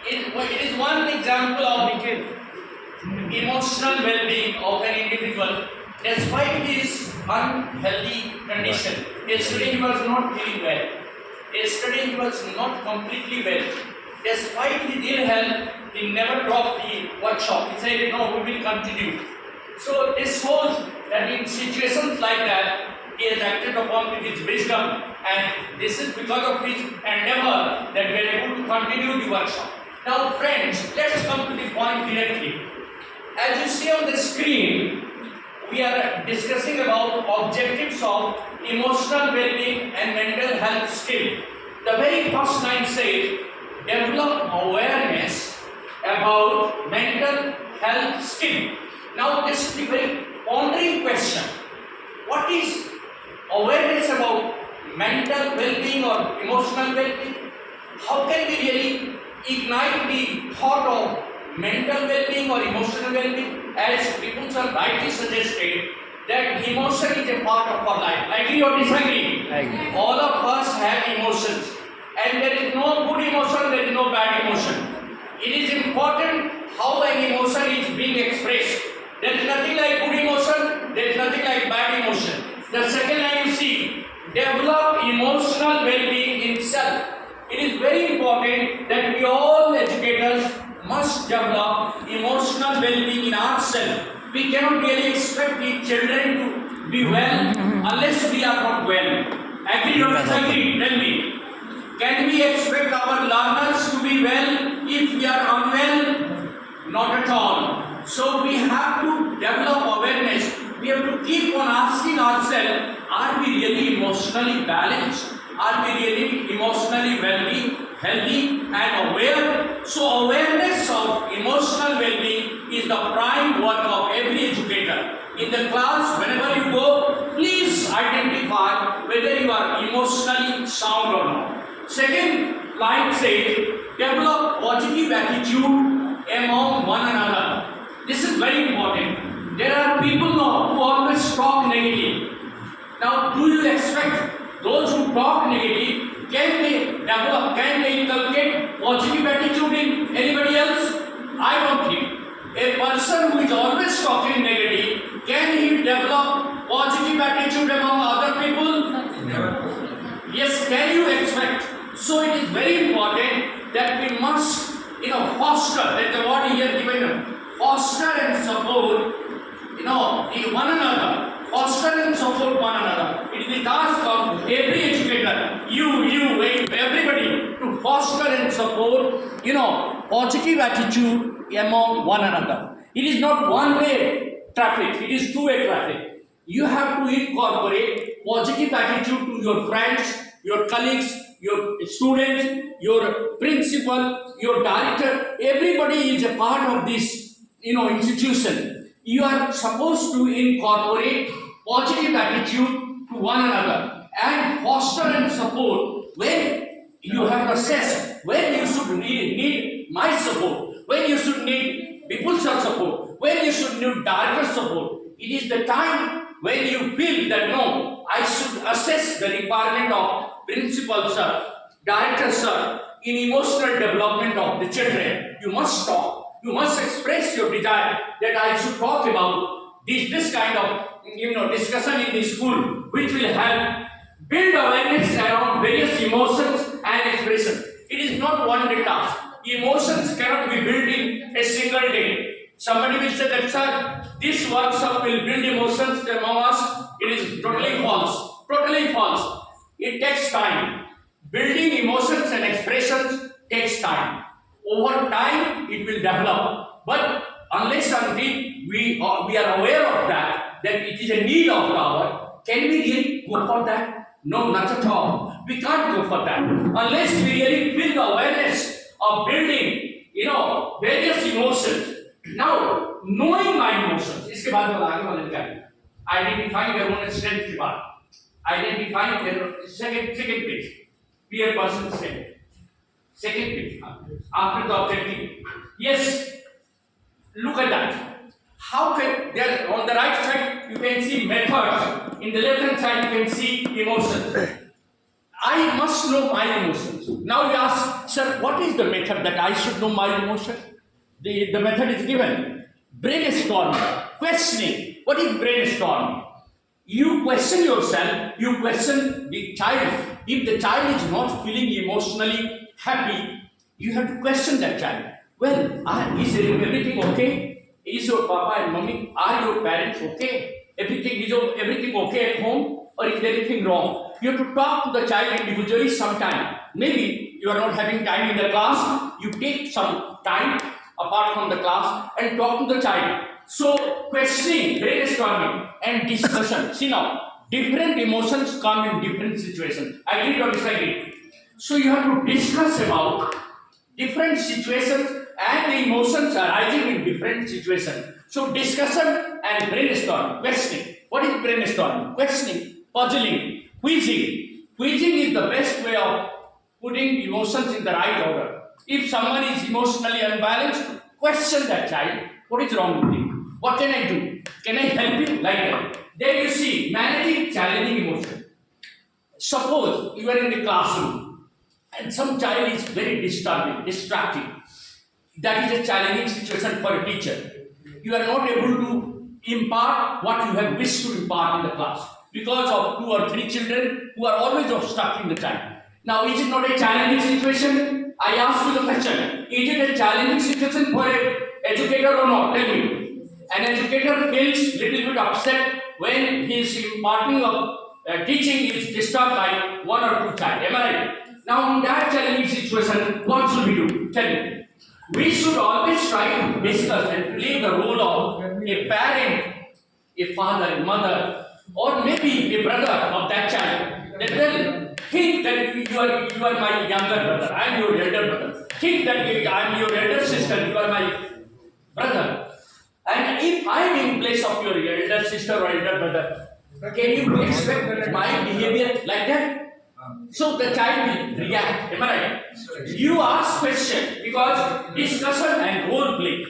It is one example of emotional well-being of an individual despite his unhealthy condition. Yesterday he was not feeling well. Yesterday he was not completely well. Despite his ill health, he never dropped the workshop. He said, no, we will continue. So this shows that in situations like that, he has acted upon with his wisdom, and this is because of his endeavor that we are able to continue the workshop. Now friends, let's come to the point directly. As you see on the screen, we are discussing about objectives of emotional well-being and mental health skill. The very first line says, develop awareness about mental health skill. Now this is the very pondering question. What is awareness about mental well-being or emotional well-being? How can we really ignite the thought of mental well-being or emotional well-being? As people have rightly suggested, that emotion is a part of our life. Agree or disagree? I agree. All of us have emotions, and there is no good emotion, there is no bad emotion. It is important how an emotion is being expressed. There is nothing like good emotion, there is nothing like bad emotion. The second line you see, develop emotional well-being in self. It is very important that we all educators must develop emotional well-being in ourselves. We cannot really expect the children to be well unless we are not well. Agree or disagree? Tell me. Can we expect our learners to be well if we are unwell? Not at all. So we have to develop awareness. We have to keep on asking ourselves, are we really emotionally balanced? Are we really emotionally healthy and aware? So awareness of emotional well-being is the prime work of every educator. In the class, whenever you go, please identify whether you are emotionally sound or not. Second line says, develop positive attitude among one another. This is very important. There are people now who always talk negative. Now, do you expect those who talk negative, can they develop, can they inculcate positive attitude in anybody else? I don't think. A person who is always talking negative, can he develop positive attitude among other people? Never. Yes, can you expect? So it is very important that we must, foster, that's the word here given, foster and support, one another. Foster and support one another. It is the task of every educator, everybody, to foster and support, positive attitude among one another. It is not one-way traffic, it is two-way traffic. You have to incorporate positive attitude to your friends, your colleagues, your students, your principal, your director. Everybody is a part of this, institution. You are supposed to incorporate positive attitude to one another and foster and support when you have assessed when you should need my support, when you should need people's support, when you should need director support. It is the time when you feel that no, I should assess the requirement of principal sir, director sir, in emotional development of the children. You must talk. You must express your desire that I should talk about this kind of discussion in the school, which will help build awareness around various emotions and expressions. It is not one day task. Emotions cannot be built in a single day. Somebody will say that, sir, this workshop will build emotions among us. It is totally false. Totally false. It takes time. Building emotions and expressions takes time. Over time, it will develop. But unless until we are aware of that it is a need of the hour, can we really go for that? No, not at all. We can't go for that. Unless we really feel the awareness of building, various emotions. Now, knowing my emotions, इसके बाद हम आगे वाले क्या है? Identifying their own strength के बाद. Identifying their second page. Be a person's strength. Second page. After the objective. Yes, look at that. How can there on the right side you can see methods, in the left hand side you can see emotions. I must know my emotions. Now you ask, sir, what is the method that I should know my emotion? The method is given. Brainstorming, questioning. What is brainstorming? You question yourself, you question the child. If the child is not feeling emotionally happy, you have to question that child. Well, is everything okay? Is your papa and mommy, are your parents okay? Everything okay at home, or is there anything wrong? You have to talk to the child individually sometime. Maybe you are not having time in the class, you take some time apart from the class and talk to the child. So, questioning, brainstorming, and discussion. See now, different emotions come in different situations. Agree or disagree? So, you have to discuss about different situations and the emotions arising in different situations. So, discussion and brainstorming, questioning. What is brainstorming? Questioning, puzzling, quizzing. Quizzing is the best way of putting emotions in the right order. If someone is emotionally unbalanced, question that child. What is wrong with him? What can I do? Can I help you? Like that. Then you see, managing challenging emotion. Suppose you are in the classroom and some child is very distracting. That is a challenging situation for a teacher. You are not able to impart what you have wished to impart in the class because of 2 or 3 children who are always obstructing the child. Now, is it not a challenging situation? I ask you the question. Is it a challenging situation for an educator or not? Tell me. An educator feels little bit upset when his imparting of teaching is disturbed by 1 or 2 child. Am I right? Now, in that challenging situation, what should we do? Tell me. We should always try to discuss and play the role of a parent, a father, a mother, or maybe a brother of that child. That will think that you are my younger brother, I am your elder brother. Think that I am your elder sister, you are my brother. And if I am in place of your elder sister or elder brother, can you expect my behavior like that? So the child will react. Am I right? You ask question because discussion and role play.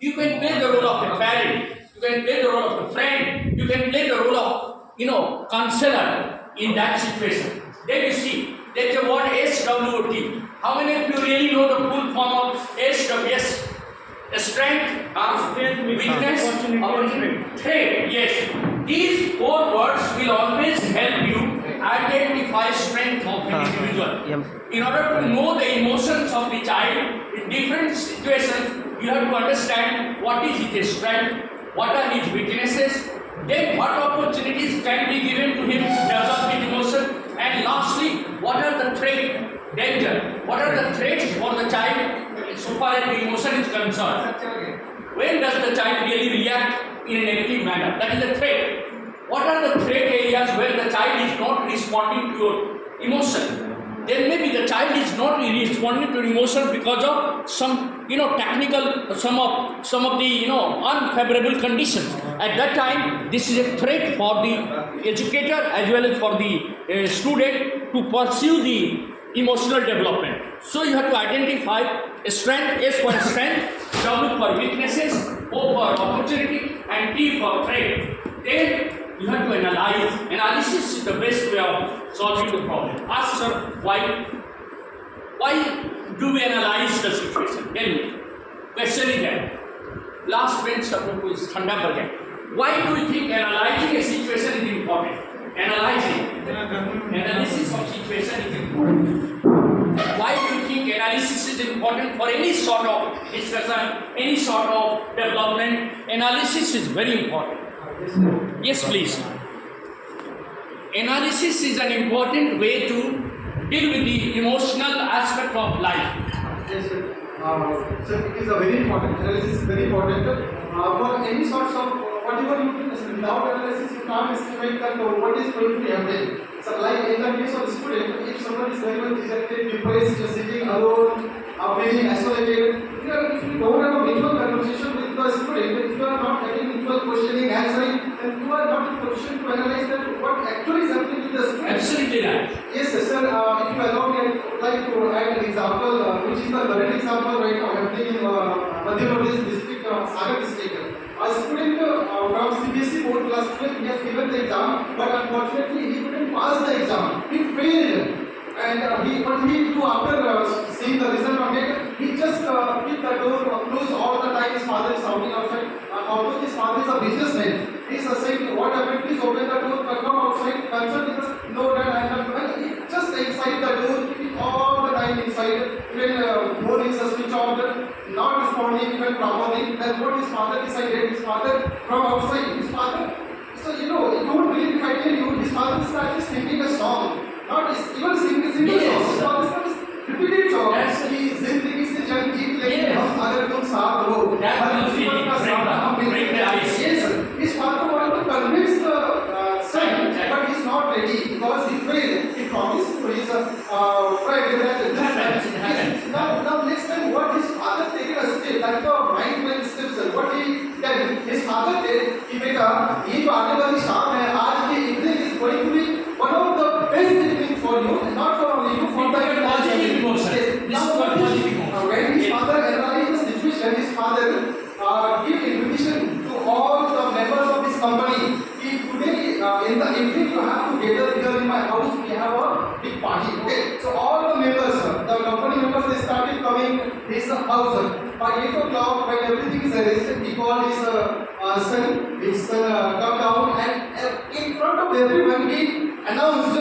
You can play the role of a parent. You can play the role of a friend. You can play the role of counselor in that situation. Then you see there is a word SWOT. How many of you really know the full form of SWS? Strength, weakness, opportunity, threat. Yes. These 4 words will always help you identify strength of an individual. In order to know the emotions of the child in different situations, you have to understand what is his strength, what are his weaknesses, then what opportunities can be given to him to develop his emotion, and lastly, what are the threat, danger, what are the threats for the child so far as the emotion is concerned. When does the child really react in a negative manner? That is the threat. What are the threat areas where the child is not responding to your emotion? Then maybe the child is not responding to emotion because of some technical, some of the unfavorable conditions. At that time, this is a threat for the educator as well as for the student to pursue the emotional development. So you have to identify strength, S for strength, W for weaknesses, O for opportunity, and T for threat. Then you have to analyze. Analysis is the best way of solving the problem. Ask sir, why do we analyze the situation? Tell me. Question is that. Last bench support is thanda par gaya. Why do you think analyzing a situation is important? Analysis of situation is important. Why do you think analysis is important for any sort of discussion, any sort of development? Analysis is very important. Yes, please. Analysis is an important way to deal with the emotional aspect of life. Yes, sir. So it is a very important. Analysis is very important for any sorts of whatever you do. Without analysis, you can't estimate that what is going to be happening. So, like in the case of student, if someone is very much dejected, depressed, sitting alone, feeling isolated, if you don't have a mutual conversation with the student, if you are not having mutual questioning, answering, then you are not in position to analyze that what actually is happening with the student. Absolutely right. Yes, sir. If you allow me, I would like to add an example, which is the current example right now happening in Madhya Pradesh district, Sagar district. A student from CBSE board class 12, he has given the exam, but unfortunately he couldn't pass the exam. He failed. And what he do after seeing the result on it, he just keep the door closed all the time. His father is shouting outside. Although his father is a businessman, he is saying, "What happened? Please open the door. Come outside." Concerned because no, Dad, I am not. Well, he just inside the door, keeping all the time inside. Even phone is switch off, not responding even properly. Then what his father decided? His father from outside. His father. So you don't believe if I tell you, his father started singing a song. Not even singing a song. His father started repeating song. Yes. कि जिंदगी से जंग जीत लेंगे Yes. हम अगर तुम साथ हो That हर will मुसीबत be का सामना हम break मिलकर the ice. Yes, sir. His father wanted to convince the son, but he's not ready because he failed. He promised to his friend that this Happens. now next time what his father taken a step like the mind when steps sir. What he did, his father did कि बेटा ये जो आने वाली शाम है आज की evening is going to be one of the best evenings for you, not for only you, for the It's a positive emotion. Yes. This Now is what called is- positive emotion. when his Yes. father analyzed the situation, his father gave invitation to all the members of his company. He today in the evening you have to gather here in my house. We have a big party. Okay. So all the members, the company members, they started coming his house. By 8 o'clock, when everything is arranged, he called his son. His son come down and in front of everyone he announced,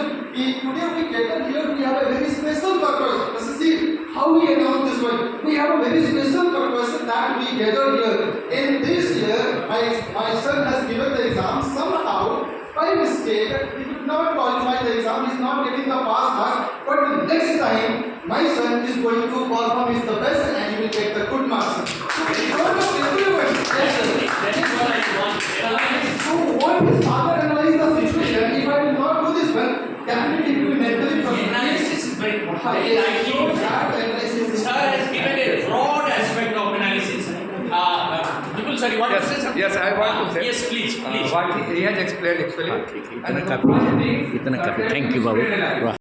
today we gather here. We have a very special purpose. Let's see how he announced this one. We have a very special purpose that we gather here. In this year, my son has given the exam somehow. By mistake, he did not qualify the exam. He is not getting the pass marks. But next time, my son is going to perform his the best and he will get the good marks. So in front of everyone, That is what I want. so what his father analyzed the situation. If I will not do this well, definitely he will be mentally frustrated. Analysis is very important. Yes, I so think that analysis is Sir has given a broad aspect of analysis. People, sorry, what Yes, you say, sir? yes, I want to say. Yes, please, please. What he has explained actually. ठीक है and इतना the काफी first thing इतना काफी started thank you with Babu student life. वाह